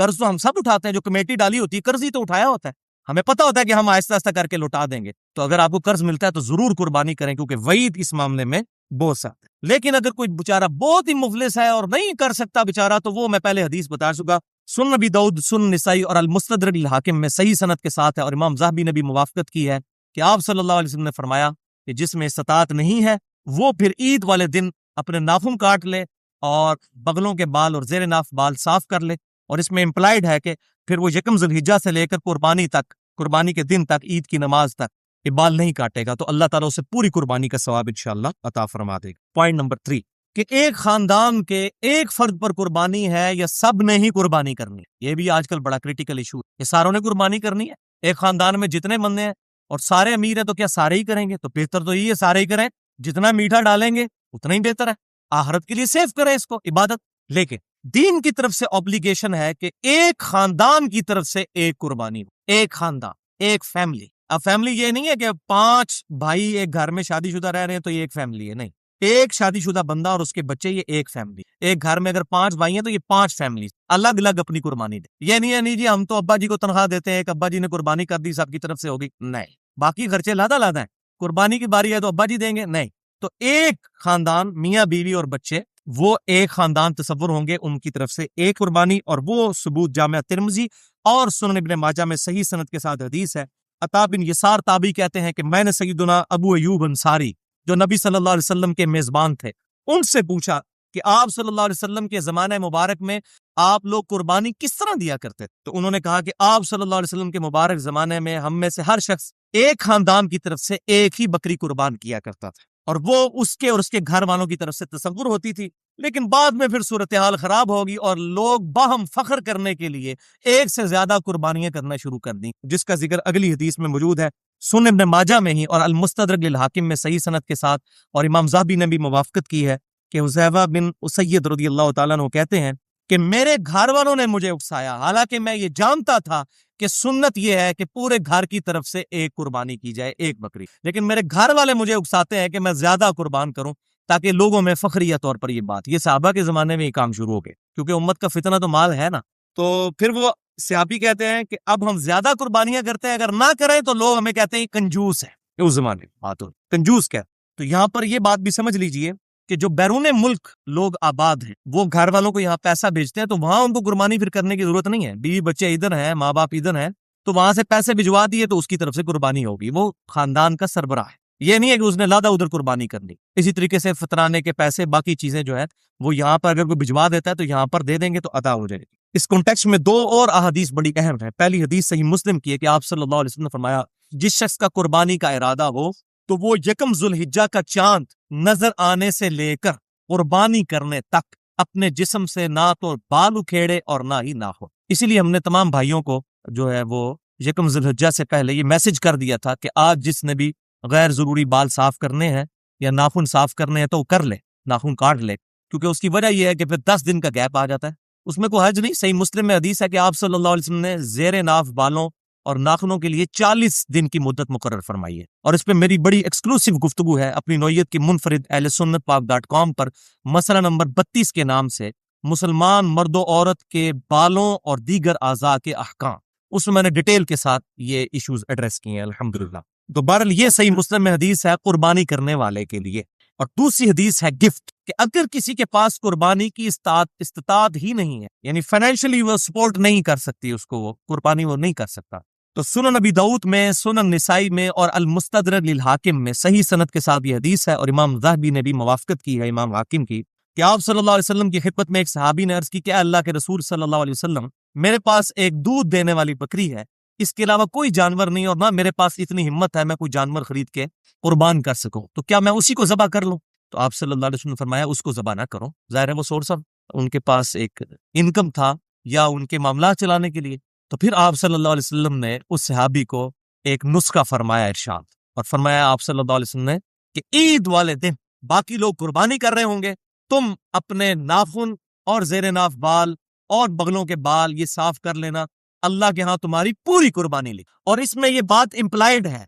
قرض تو ہم سب اٹھاتے ہیں، جو کمیٹی ڈالی ہوتی ہے قرض ہی تو اٹھایا ہوتا ہے، ہمیں پتہ ہوتا ہے کہ ہم آہستہ آہستہ کر کے لوٹا دیں گے، تو اگر آپ کو قرض ملتا ہے تو ضرور قربانی کریں، کیونکہ وعید اس معاملے میں بہت سخت ہے۔ لیکن اگر کوئی بیچارہ بہت ہی مفلس ہے اور نہیں کر سکتا بیچارہ، تو وہ میں پہلے حدیث بتا چکا، سنن نبی داؤد، سنن نسائی اور المستدرک للحاکم میں صحیح سند کے ساتھ ہے، اور امام ذہبی نے بھی موافقت کی ہے کہ آپ صلی اللہ علیہ وسلم نے فرمایا کہ جس میں استطاعت نہیں ہے وہ پھر عید والے دن اپنے ناخن کاٹ لے اور بغلوں کے بال اور زیر ناف بال صاف کر لے، اور اس میں امپلائڈ ہے کہ پھر وہ یکم ذی الحجہ سے لے کر قربانی تک، قربانی کے دن تک، عید کی نماز تک یہ بال نہیں کاٹے گا، تو اللہ تعالیٰ اسے پوری قربانی کا ثواب انشاءاللہ عطا فرما دے گا۔ پوائنٹ نمبر 3 کہ ایک خاندان کے ایک فرد پر قربانی ہے یا سب نے ہی قربانی کرنی ہے، یہ بھی آج کل بڑا کریٹیکل ایشو ہے کہ ساروں نے قربانی کرنی ہے۔ ایک خاندان میں جتنے بندے ہیں اور سارے امیر ہیں تو کیا سارے ہی کریں گے؟ تو بہتر تو یہ ہے سارے ہی کریں، جتنا میٹھا ڈالیں گے اتنا ہی بہتر ہے، آخرت کے لیے سیف کریں اس کو عبادت۔ لیکن دین کی طرف سے obligation ہے کہ ایک خاندان کی طرف سے ایک قربانی ہو، ایک خاندان، ایک فیملی۔ اب فیملی یہ نہیں ہے کہ 5 بھائی ایک گھر میں شادی شدہ رہ رہے ہیں تو یہ ایک فیملی ہے، نہیں، ایک شادی شدہ بندہ اور اس کے بچے، یہ ایک فیملی۔ ایک گھر میں اگر 5 بھائی ہیں تو یہ 5 فیملی الگ الگ اپنی قربانی دے۔ یہ نہیں ہے نہیں جی ہم تو ابا جی کو تنخواہ دیتے ہیں، ایک ابا جی نے قربانی کر دی سب کی طرف سے ہوگی، نہیں، باقی خرچے لادا لادا ہیں، قربانی کی باری ہے تو ابا جی دیں گے، نہیں۔ تو ایک خاندان، میاں بیوی اور بچے، وہ ایک خاندان تصور ہوں گے، ان کی طرف سے ایک قربانی، اور وہ ثبوت جامعہ ترمذی اور سنن ابن ماجہ میں صحیح سند کے ساتھ حدیث ہے۔ عطا بن یسار تابعی کہتے ہیں کہ میں نے سیدنا ابو ایوب انصاری جو نبی صلی اللہ علیہ وسلم کے میزبان تھے ان سے پوچھا کہ آپ صلی اللہ علیہ وسلم کے زمانہ مبارک میں آپ لوگ قربانی کس طرح دیا کرتے؟ تو انہوں نے کہا کہ آپ صلی اللہ علیہ وسلم کے مبارک زمانے میں ہم میں سے ہر شخص ایک خاندان کی طرف سے ایک ہی بکری قربان کیا کرتا تھا، اور وہ اس کے اور اس کے گھر والوں کی طرف سے تصور ہوتی تھی۔ لیکن بعد میں پھر صورتحال خراب ہوگی اور لوگ باہم فخر کرنے کے لیے ایک سے زیادہ قربانیاں کرنا شروع کر دیں، جس کا ذکر اگلی حدیث میں موجود ہے، سنن ابن ماجہ میں ہی اور المستدرک للحاکم میں صحیح سند کے ساتھ، اور امام ذہبی نے بھی موافقت کی ہے کہ حذیفہ بن اسید رضی اللہ تعالیٰ عنہ کہتے ہیں کہ میرے گھر والوں نے مجھے اکسایا، حالانکہ میں یہ جانتا تھا کہ سنت یہ ہے کہ پورے گھر کی طرف سے ایک قربانی کی جائے، ایک بکری، لیکن میرے گھر والے مجھے اکساتے ہیں کہ میں زیادہ قربان کروں تاکہ لوگوں میں فخریہ طور پر یہ بات، یہ صحابہ کے زمانے میں یہ کام شروع ہو گئے، کیونکہ امت کا فتنہ تو مال ہے نا۔ تو پھر وہ صحابی کہتے ہیں کہ اب ہم زیادہ قربانیاں کرتے ہیں، اگر نہ کریں تو لوگ ہمیں کہتے ہیں کنجوس ہے، اس زمانے میں بات ہو کنجوس کیا۔ تو یہاں پر یہ بات بھی سمجھ لیجئے کہ جو بیرون ملک لوگ آباد ہیں وہ گھر والوں کو یہاں پیسہ بھیجتے ہیں، تو وہاں ان کو قربانی پھر کرنے کی ضرورت نہیں ہے، بیوی بچے ادھر ہیں، ماں باپ ادھر ہیں، تو وہاں سے پیسے بھجوا دیے تو اس کی طرف سے قربانی ہوگی، وہ خاندان کا سربراہ ہے، یہ نہیں ہے کہ اس نے لادا ادھر قربانی کرنی۔ اسی طریقے سے فطرانے کے پیسے، باقی چیزیں جو ہے وہ یہاں پر اگر کوئی بھجوا دیتا ہے تو یہاں پر دے دیں گے تو ادا ہو جائے گی۔ اس کانٹیکسٹ میں 2 اور احادیث بڑی اہم ہے۔ پہلی حدیث صحیح مسلم کی ہے کہ آپ صلی اللہ علیہ وسلم نے فرمایا جس شخص کا قربانی کا ارادہ ہو تو وہ یکم ذی الحجہ کا چاند نظر آنے سے لے کر قربانی کرنے تک اپنے جسم سے نہ تو بال اکھیڑے اور نہ ہی ناخن۔ اسی لیے ہم نے تمام بھائیوں کو جو ہے وہ یکم ذی الحجہ سے پہلے یہ میسج کر دیا تھا کہ آج جس نے بھی غیر ضروری بال صاف کرنے ہیں یا ناخن صاف کرنے ہیں تو وہ کر لے، ناخن کاٹ لے، کیونکہ اس کی وجہ یہ ہے کہ پھر 10 دن کا گیپ آ جاتا ہے، اس میں کوئی حرج نہیں۔ صحیح مسلم میں حدیث ہے کہ آپ صلی اللہ علیہ وسلم نے زیر ناف بالوں اور ناخنوں کے لیے 40 دن کی مدت مقرر فرمائی ہے، اور اس پہ میری بڑی ایکسکلوسیو گفتگو ہے اپنی نوعیت کی منفرد اہل سنت پاک.com پر، مسئلہ نمبر 32 کے نام سے مسلمان مرد و عورت کے بالوں اور دیگر اعضاء کے احکام، اس میں نے ڈیٹیل کے ساتھ یہ ایشوز ایڈریس کیے ہیں الحمدللہ۔ تو بہرحال یہ صحیح مسلم میں حدیث ہے قربانی کرنے والے کے لیے۔ اور دوسری حدیث ہے گفٹ، کہ اگر کسی کے پاس قربانی کی استطاعت ہی نہیں ہے، یعنی فائنینشلی وہ سپورٹ نہیں کر سکتی اس کو، وہ قربانی وہ نہیں کر سکتا، تو سنن نبی داؤد میں، سنن نسائی میں اور المستدرک للحاکم میں صحیح سند کے ساتھ یہ حدیث ہے، اور امام ذہبی نے بھی موافقت کی ہے امام حاکم کی، کہ آپ صلی اللہ علیہ وسلم کی خدمت میں ایک صحابی نے عرض کی کہ اللہ کے رسول صلی اللہ علیہ وسلم، میرے پاس ایک دودھ دینے والی بکری ہے، اس کے علاوہ کوئی جانور نہیں، اور نہ میرے پاس اتنی ہمت ہے میں کوئی جانور خرید کے قربان کر سکوں، تو کیا میں اسی کو ذبح کر لوں؟ تو آپ صلی اللہ علیہ وسلم نے فرمایا اس کو ذبح نہ کرو، ظاہر ہے وہ سورس آف ان کے پاس ایک انکم تھا یا ان کے معاملات چلانے کے لیے۔ تو پھر آپ صلی اللہ علیہ وسلم نے اس صحابی کو ایک نسخہ فرمایا ارشاد، اور فرمایا آپ صلی اللہ علیہ وسلم نے کہ عید والے دن باقی لوگ قربانی کر رہے ہوں گے، تم اپنے ناخن اور زیر ناف بال اور بغلوں کے بال یہ صاف کر لینا، اللہ کے ہاں تمہاری پوری قربانی لی۔ اور اس میں یہ بات امپلائڈ ہے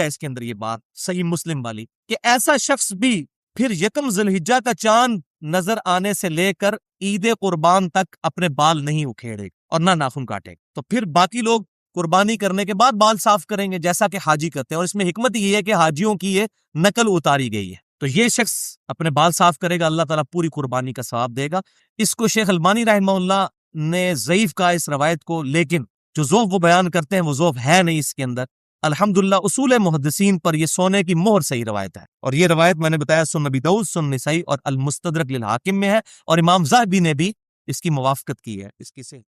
اس کے اندر یہ بات صحیح مسلم والی، کہ ایسا شخص بھی پھر یکم ذی الحجہ کا چاند نظر آنے سے لے کر عید قربان تک اپنے بال نہیں اکھیڑے گا، اور نہ ناخن کاٹے گا۔ تو پھر باقی لوگ قربانی کرنے کے بعد بال صاف کریں گے جیسا کہ حاجی کرتے ہیں، اور اس میں حکمت یہ ہے کہ حاجیوں کی یہ نقل اتاری گئی ہے۔ تو یہ شخص اپنے بال صاف کرے گا، اللہ تعالیٰ پوری قربانی کا ثواب دے گا۔ اس کو شیخ البانی رحمہ اللہ نے ضعیف کہا اس روایت کو، لیکن جو ذوق وہ بیان کرتے ہیں وہ ذوق ہے نہیں اس کے اندر۔ الحمدللہ اصول محدثین پر یہ سونے کی مہر صحیح روایت ہے، اور یہ روایت میں نے بتایا سنن ابی داؤد، سنن نسائی اور المستدرک للحاکم میں ہے، اور امام ذہبی نے بھی اس کی موافقت کی ہے، اس کی سے